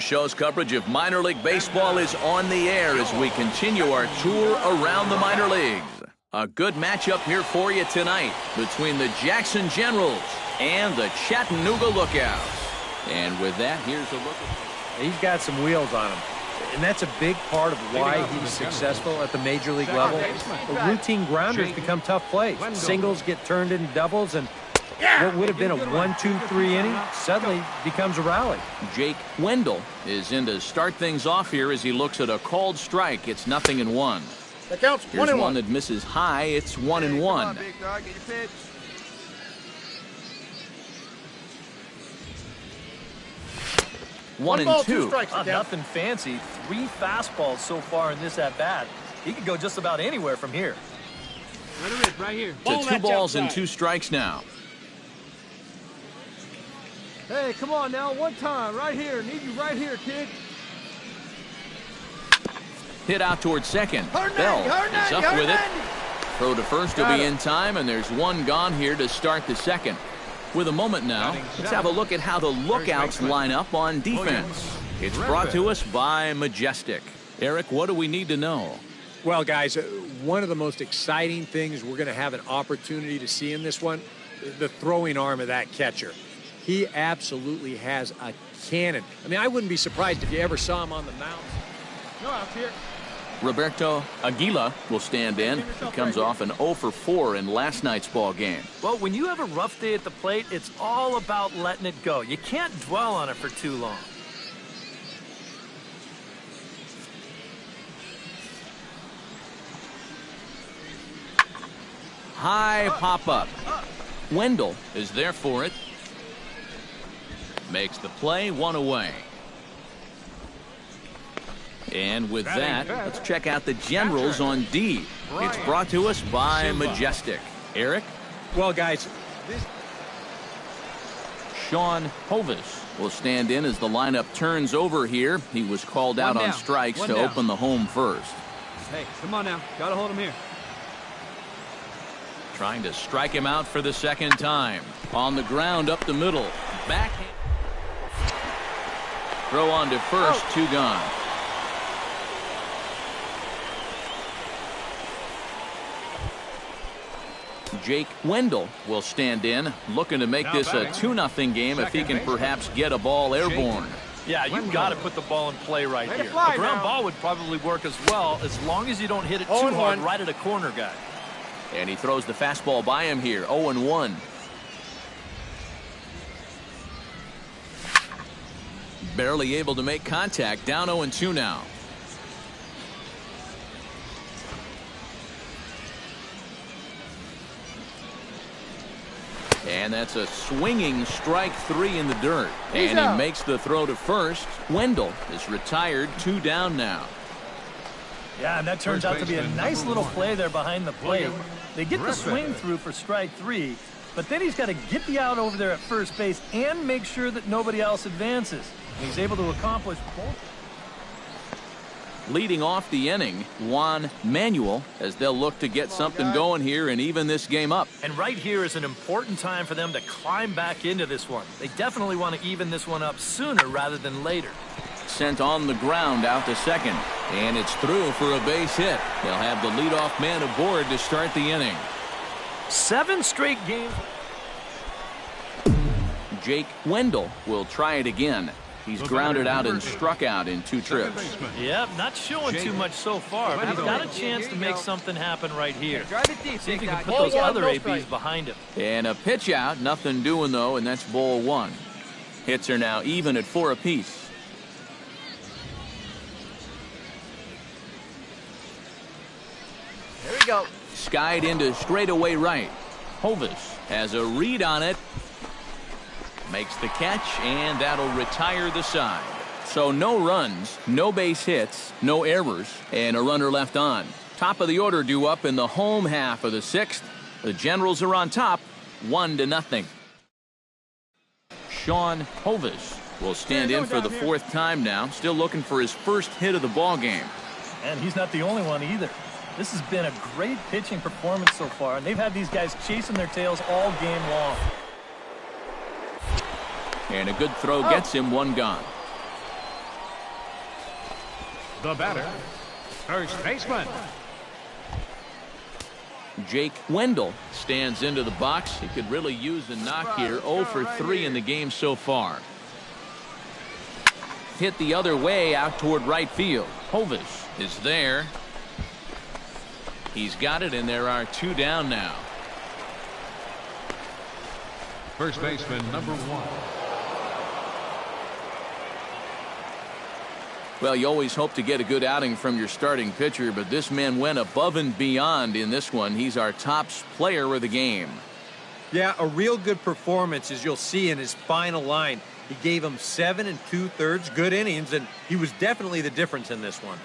Show's coverage of minor league baseball is on the air as we continue our tour around the minor leagues. A good matchup here for you tonight between the Jackson Generals and the Chattanooga Lookouts. And with that, here's a look at... He's got some wheels on him, and that's a big part of why he's successful at the major league level. The routine grounders become tough plays. Singles get turned into doubles, and what would have been a 1-2-3 inning suddenly becomes a rally. Jake Wendell is in to start things off here as he looks at a called strike. It's 0-1. That counts. Here's one that misses high. It's 1-1. One and two. Nothing fancy. 3 fastballs so far in this at-bat. He could go just about anywhere from here. Right here. To 2 balls and 2 strikes now. Hey, come on now. One time. Right here. Need you right here, kid. Hit out towards second. Bell is up with it. Throw to first will be in time, and there's one gone here to start the second. With a moment now, let's have a look at how the Lookouts line up on defense. It's brought to us by Majestic. Eric, what do we need to know? Well, guys, one of the most exciting things we're going to have an opportunity to see in this one, the throwing arm of that catcher. He absolutely has a cannon. I mean, I wouldn't be surprised if you ever saw him on the mound. No outs here. Roberto Aguila will stand in. He comes off an 0 for 4 in last night's ball game. Well, when you have a rough day at the plate, it's all about letting it go. You can't dwell on it for too long. High pop-up. Wendell is there for it. Makes the play, 1 away. And with that, let's check out the Generals on D. It's brought to us by Majestic. Eric? Well, guys, Sean Hovis will stand in as the lineup turns over here. He was called out on strikes to open the home first. Hey, come on now. Gotta hold him here. Trying to strike him out for the second time. On the ground up the middle. Back. Throw on to first, 2 gone. Jake Wendell will stand in, looking to make this a 2-0 game if he can perhaps get a ball airborne. Yeah, you've got to put the ball in play right here. A ground ball would probably work as well, as long as you don't hit it too hard right at a corner guy. And he throws the fastball by him here, 0-1. Barely able to make contact, down 0-2 now. And that's a swinging strike 3 in the dirt. And he makes the throw to first. Wendell is retired, 2 down now. Yeah, and that turns out to be a nice little play there behind the plate. They get the swing through for strike 3, but then he's got to get the out over there at first base and make sure that nobody else advances. And he's able to accomplish both. Leading off the inning, Juan Manuel, as they'll look to get something going here and even this game up. And right here is an important time for them to climb back into this one. They definitely want to even this one up sooner rather than later. Sent on the ground out to second, and it's through for a base hit. They'll have the leadoff man aboard to start the inning. 7 straight games. Jake Wendell will try it again. He's grounded out and struck out in 2 trips. Yep, not showing too much so far, but he's got a chance to make something happen right here. See if he can put those other ABs behind him. And a pitch out, nothing doing though, and that's ball 1. Hits are now even at 4 apiece. There we go. Skied into straightaway right. Hovis has a read on it. Makes the catch, and that'll retire the side. So no runs, no base hits, no errors, and a runner left on. Top of the order due up in the home half of the 6th. The Generals are on top, 1-0. Sean Hovis will stand in for the 4th time now, still looking for his first hit of the ball game. And he's not the only one either. This has been a great pitching performance so far, and they've had these guys chasing their tails all game long. And a good throw gets him 1 gone. The batter, first baseman. Jake Wendell stands into the box. He could really use a knock here. 0 for 3 in the game so far. Hit the other way out toward right field. Hovis is there. He's got it, and there are 2 down now. First baseman, number 1. Well, you always hope to get a good outing from your starting pitcher, but this man went above and beyond in this one. He's our top player of the game. Yeah, a real good performance, as you'll see in his final line. He gave him 7 2/3 good innings, and he was definitely the difference in this one.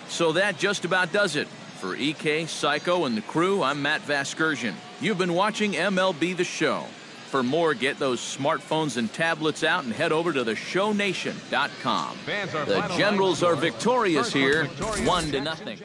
So that just about does it. For EK, Psycho, and the crew, I'm Matt Vasgersian. You've been watching MLB The Show. For more, get those smartphones and tablets out and head over to theshownation.com. The Generals are victorious here, 1-0.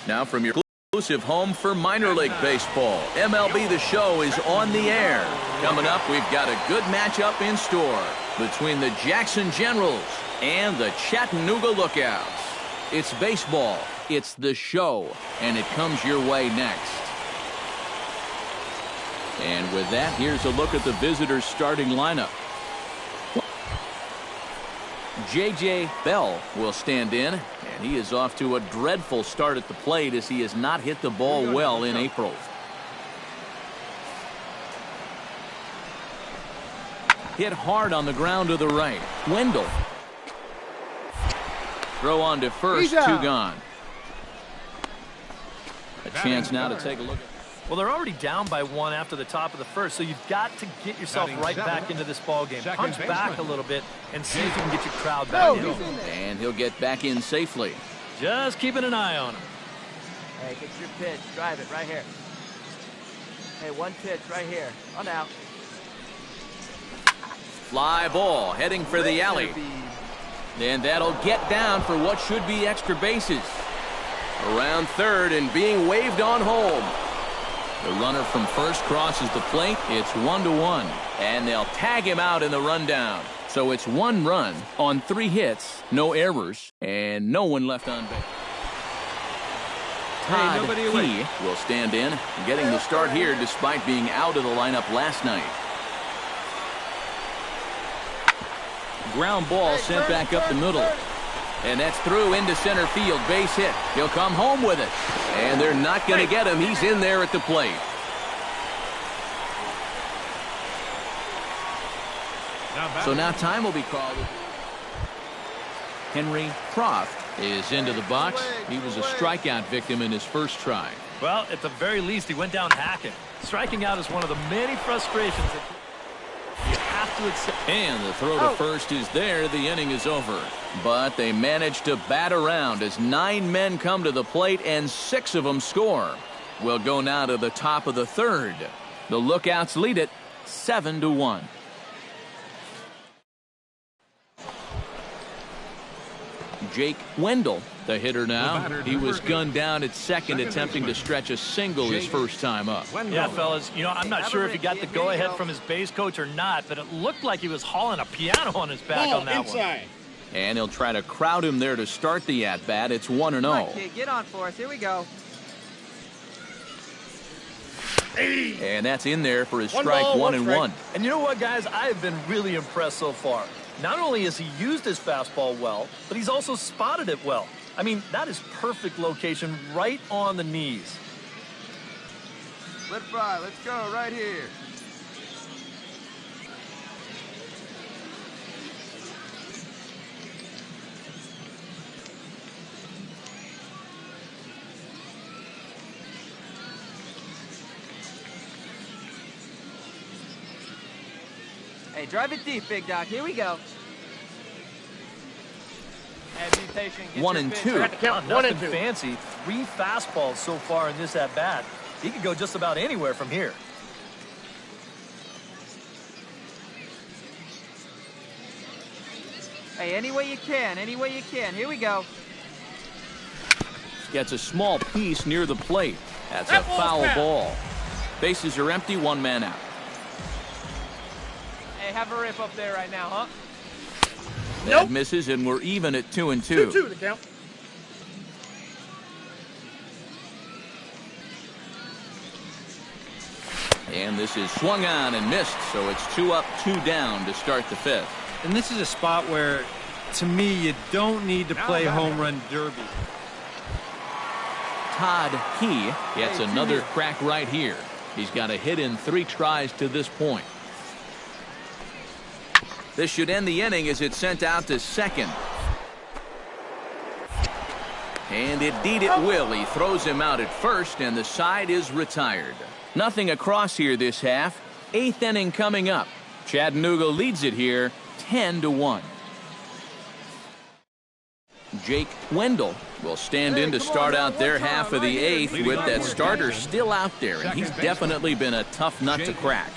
Now from your exclusive home for minor league baseball, MLB The Show is on the air. Coming up, we've got a good matchup in store between the Jackson Generals and the Chattanooga Lookouts. It's baseball, it's The Show, and it comes your way next. And with that, here's a look at the visitors' starting lineup. J.J. Bell will stand in, and he is off to a dreadful start at the plate as he has not hit the ball well in April. Hit hard on the ground to the right. Wendell. Throw on to first, 2 gone. A chance now to take a look at. Well, they're already down by 1 after the top of the first, so you've got to get yourself right back into this ball game. Punch back a little bit and see if you can get your crowd back in. And he'll get back in safely. Just keeping an eye on him. Hey, get your pitch. Drive it right here. Hey, 1 pitch right here. On out. Fly ball heading for the alley. And that'll get down for what should be extra bases. Around third and being waved on home. The runner from first crosses the plate. It's 1-1. And they'll tag him out in the rundown. So it's 1 run on 3 hits, no errors, and no one left on base. Todd Key will stand in, getting the start here despite being out of the lineup last night. Ground ball sent back up the middle. And that's through into center field. Base hit. He'll come home with it. And they're not going to get him. He's in there at the plate. So now time will be called. Henry Croft is into the box. He was a strikeout victim in his first try. Well, at the very least, he went down hacking. Striking out is one of the many frustrations that you have to accept. And the throw to first is there. The inning is over. But they managed to bat around as 9 men come to the plate and 6 of them score. We'll go now to the top of the third. The Lookouts lead it 7-1. Jake Wendell, the hitter now. He was gunned down at second attempting to stretch a single his first time up. Yeah, fellas, you know, I'm not sure if he got the go-ahead from his base coach or not, but it looked like he was hauling a piano on his back on that one. And he'll try to crowd him there to start the at-bat. It's 1-0. Get on for us. Here we go. And that's in there for his strike, 1-1. And you know what, guys? I have been really impressed so far. Not only has he used his fastball well, but he's also spotted it well. I mean, that is perfect location right on the knees. Let fly. Let's go right here. Hey, drive it deep, big dog. Here we go. Hey, be patient. Get 1 your and pitch. 2. Nothing fancy. 3 fastballs so far in this at-bat. He could go just about anywhere from here. Hey, any way you can. Any way you can. Here we go. Gets a small piece near the plate. That's a foul ball. Bases are empty, 1 man out. Hey, have a rip up there right now, huh? That misses, and we're even at 2 and 2. 2-2 the count. And this is swung on and missed, so it's 2 up, 2 down to start the 5th. And this is a spot where, to me, you don't need to play home run derby. Todd He gets another crack right here. He's got a hit in 3 tries to this point. This should end the inning as it's sent out to second. And indeed it will. He throws him out at first, and the side is retired. Nothing across here this half. 8th inning coming up. Chattanooga leads it here 10-1. Jake Wendell will stand in to start out their half of the 8th with that starter still out there, and he's definitely been a tough nut to crack.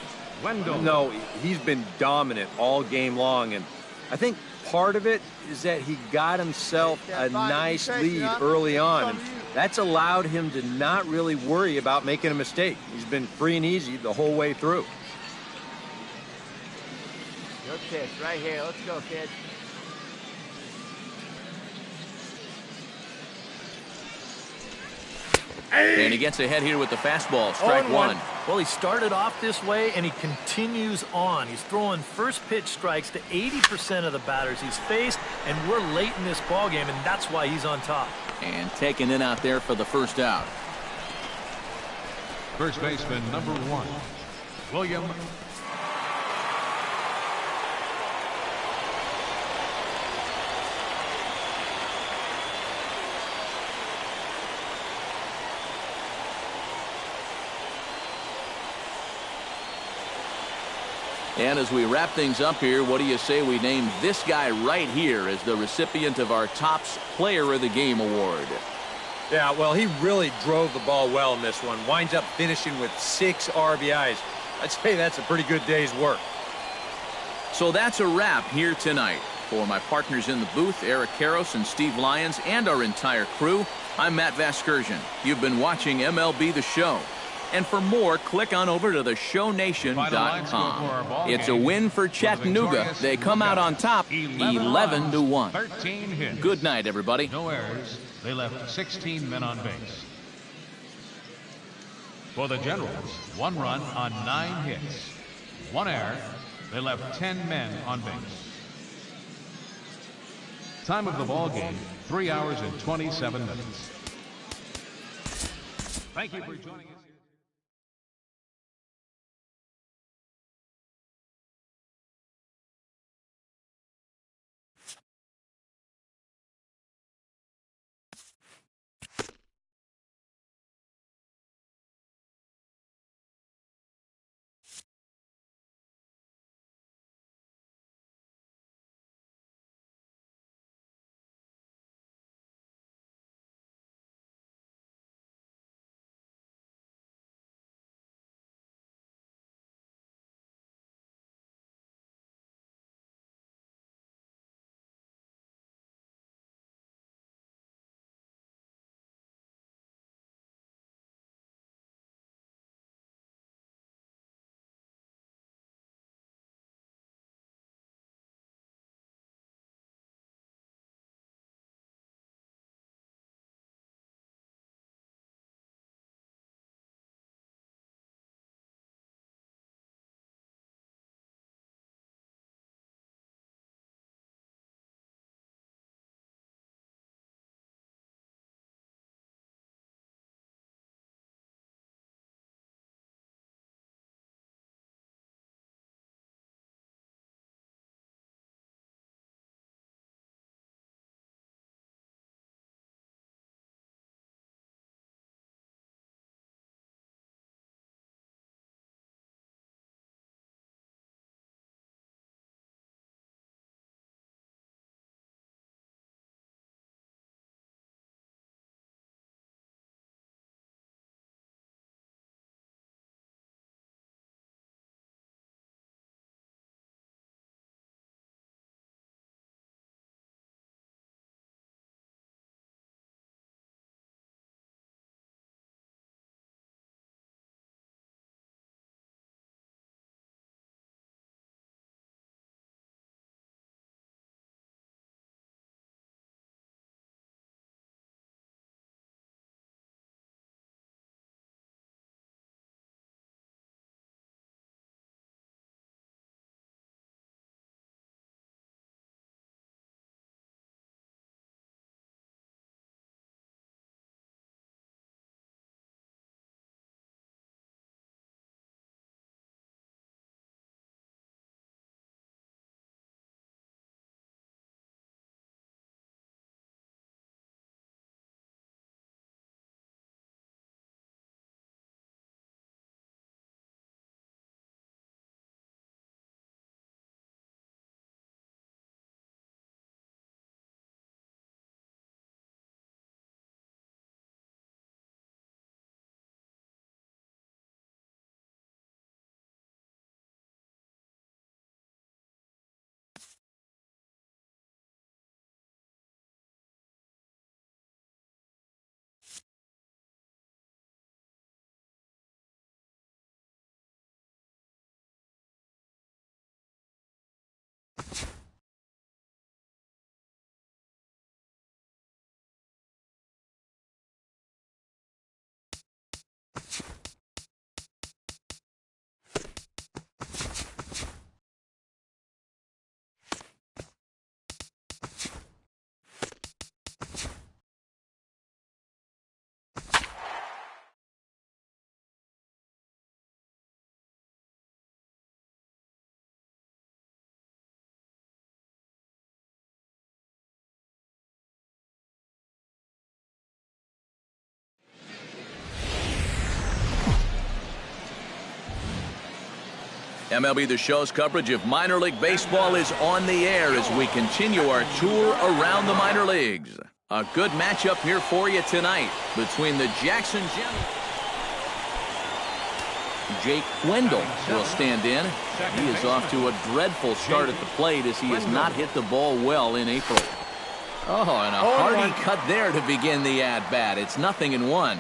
No, he's been dominant all game long, and I think part of it is that he got himself a nice lead early on, and that's allowed him to not really worry about making a mistake. He's been free and easy the whole way through. Good pitch right here. Let's go, kid. And he gets ahead here with the fastball, strike 1. Well, he started off this way, and he continues on. He's throwing first pitch strikes to 80% of the batters he's faced, and we're late in this ballgame, and that's why he's on top. And taken in out there for the first out. First baseman, number 1, William. And as we wrap things up here, what do you say we name this guy right here as the recipient of our Topps Player of the Game award? Yeah, well, he really drove the ball well in this one. Winds up finishing with 6 RBIs. I'd say that's a pretty good day's work. So that's a wrap here tonight. For my partners in the booth, Eric Karros and Steve Lyons, and our entire crew, I'm Matt Vasgersian. You've been watching MLB The Show. And for more, click on over to theShowNation.com. It's a win for Chattanooga. They come out on top 11-1. 13 hits. Good night, everybody. No errors. They left 16 men on base. For the Generals, 1 run on 9 hits. 1 error. They left 10 men on base. Time of the ball game, 3 hours and 27 minutes. Thank you for joining us. MLB The Show's coverage of minor league baseball is on the air as we continue our tour around the minor leagues. A good matchup here for you tonight between the Jackson Generals. Jake Wendell will stand in. He is off to a dreadful start at the plate as he has not hit the ball well in April. Oh, and a hearty cut there to begin the at-bat. It's 0-1.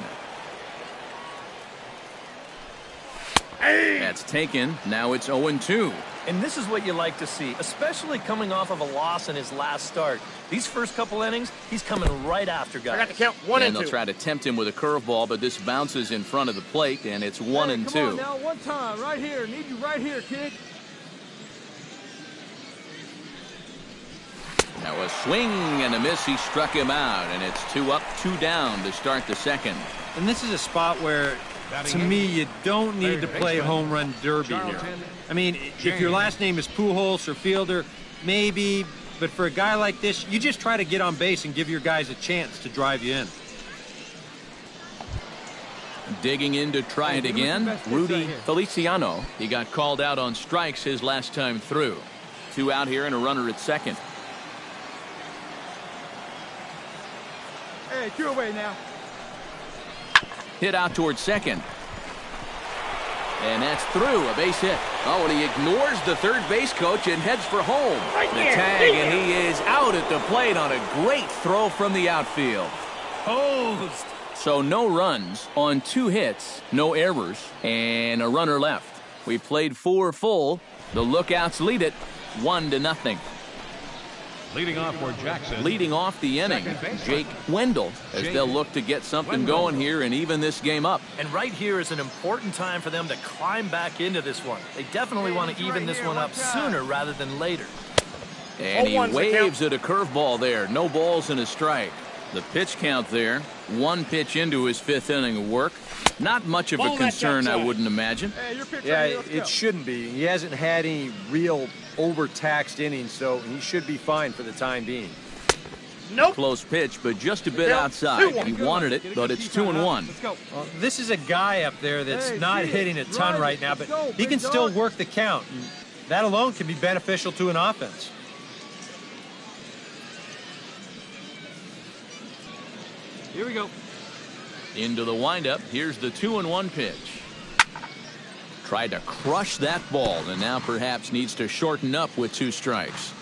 That's taken. Now it's 0-2. And this is what you like to see, especially coming off of a loss in his last start. These first couple innings, he's coming right after guys. I got to count 1 and 2. And they'll try to tempt him with a curveball, but this bounces in front of the plate, and it's 1-2. Come on now, one time, right here. Need you right here, kid. Now a swing and a miss. He struck him out, and it's 2 up, 2 down to start the second. And this is a spot where, to me, you don't need to play home run derby here. I mean, if your last name is Pujols or Fielder, maybe, but for a guy like this, you just try to get on base and give your guys a chance to drive you in. Digging in to try it again, Rudy Feliciano. He got called out on strikes his last time through. 2 out here and a runner at second. Hey, 2 away now. Hit out towards second. And that's through, a base hit. Oh, and he ignores the third base coach and heads for home. The tag, and he is out at the plate on a great throw from the outfield. Posed. So no runs on 2 hits, no errors, and a runner left. We played 4 full. The Lookouts lead it 1-0. Leading off for Jackson. Leading off the inning, Jake Wendell, as they'll look to get something going here and even this game up. And right here is an important time for them to climb back into this one. They definitely want to even this one up sooner rather than later. And he waves at a curveball there. No balls and a strike. The pitch count there, 1 pitch into his 5th inning of work. Not much of a concern, I wouldn't imagine. Yeah, it shouldn't be. He hasn't had any real overtaxed innings, so he should be fine for the time being. Nope. Close pitch, but just a bit outside. He wanted it, but it's 2-1. This is a guy up there that's not hitting a ton right now, but he can still work the count. And that alone can be beneficial to an offense. Here we go. Into the windup. Here's the 2-1 pitch. Tried to crush that ball, and now perhaps needs to shorten up with 2 strikes.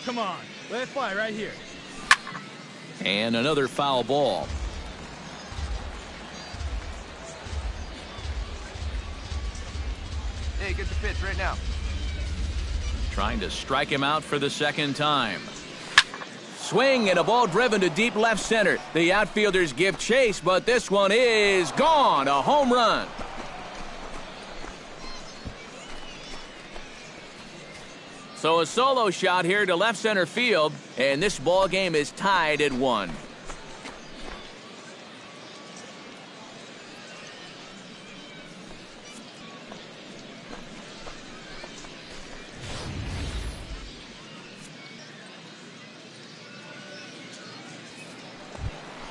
Come on. Let it fly right here. And another foul ball. Hey, get the pitch right now. Trying to strike him out for the second time. Swing and a ball driven to deep left center. The outfielders give chase, but this one is gone. A home run. So a solo shot here to left center field, and this ball game is tied at 1.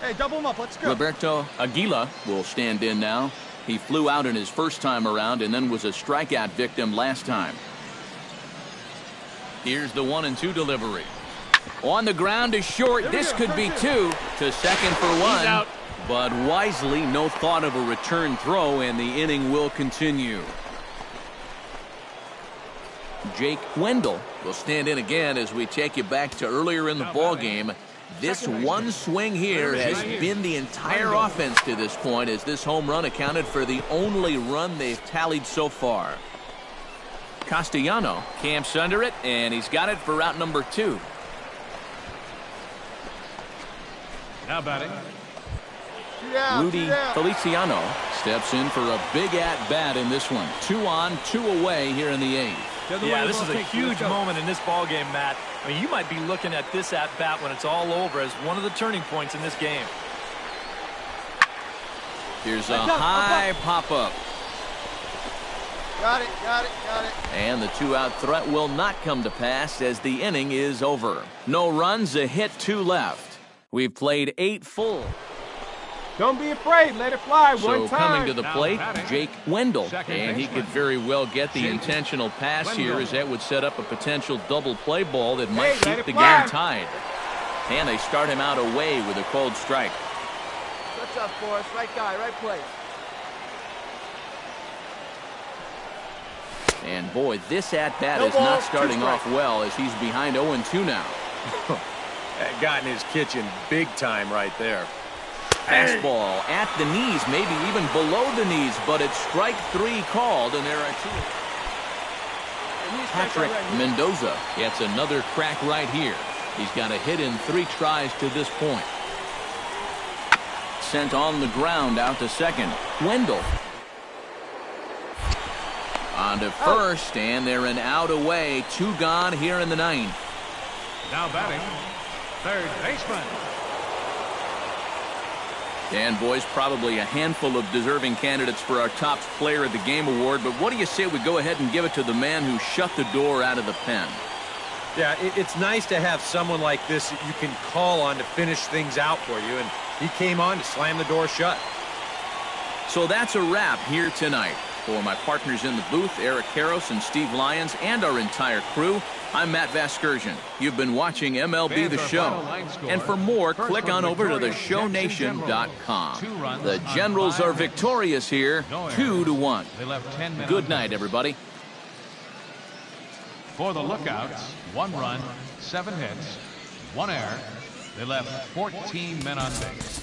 Hey, double him up. Let's go. Roberto Aguila will stand in now. He flew out in his first time around and then was a strikeout victim last time. Here's the 1-2 delivery. On the ground is short. This could be 2 to second for 1. But wisely, no thought of a return throw, and the inning will continue. Jake Wendell will stand in again as we take you back to earlier in the ball game. This one swing here has been the entire offense to this point, as this home run accounted for the only run they've tallied so far. Castellano camps under it, and he's got it for route number 2. Now batting. Rudy Feliciano steps in for a big at-bat in this one. 2 on, 2 away here in the 8th. Yeah, this is a huge moment in this ball game, Matt. I mean, you might be looking at this at-bat when it's all over as one of the turning points in this game. Here's a high pop-up. Got it. And the 2-out threat will not come to pass as the inning is over. No runs, a hit, 2 left. We've played 8 full. Don't be afraid. Let it fly So one time. coming to the Now plate, batting, Jake Wendell. second And he baseman, could very well get the Jake intentional pass here, Wendell. as that would set up a potential double play ball that might Hey, let keep it the fly. game tied. And they start him out away with a cold strike. What's up, Forrest? Right guy, right place. And boy, this at-bat No is ball, not 2 starting off strikes. well, as he's behind 0-2 now. That got in his kitchen big time right there. Fastball at the knees, maybe even below the knees, but it's strike 3 called, and there are 2. Patrick Mendoza gets another crack right here. He's got a hit in 3 tries to this point. Sent on the ground out to second. Wendell. On to first, and they're an out away. 2 gone here in the 9th. Now batting, third baseman. And boys, probably a handful of deserving candidates for our top player of the game award, but what do you say we go ahead and give it to the man who shut the door out of the pen? Yeah, it's nice to have someone like this that you can call on to finish things out for you, and he came on to slam the door shut. So that's a wrap here tonight. For my partners in the booth, Eric Karros and Steve Lyons, and our entire crew, I'm Matt Vasgersian. You've been watching MLB The Show. And for more, click on over to theshownation.com. The Generals are victorious here, 2-1. They left 10 men Good on night, base. everybody. For the Lookouts, 1 run, 7 hits, 1 error. They left 14 men on base.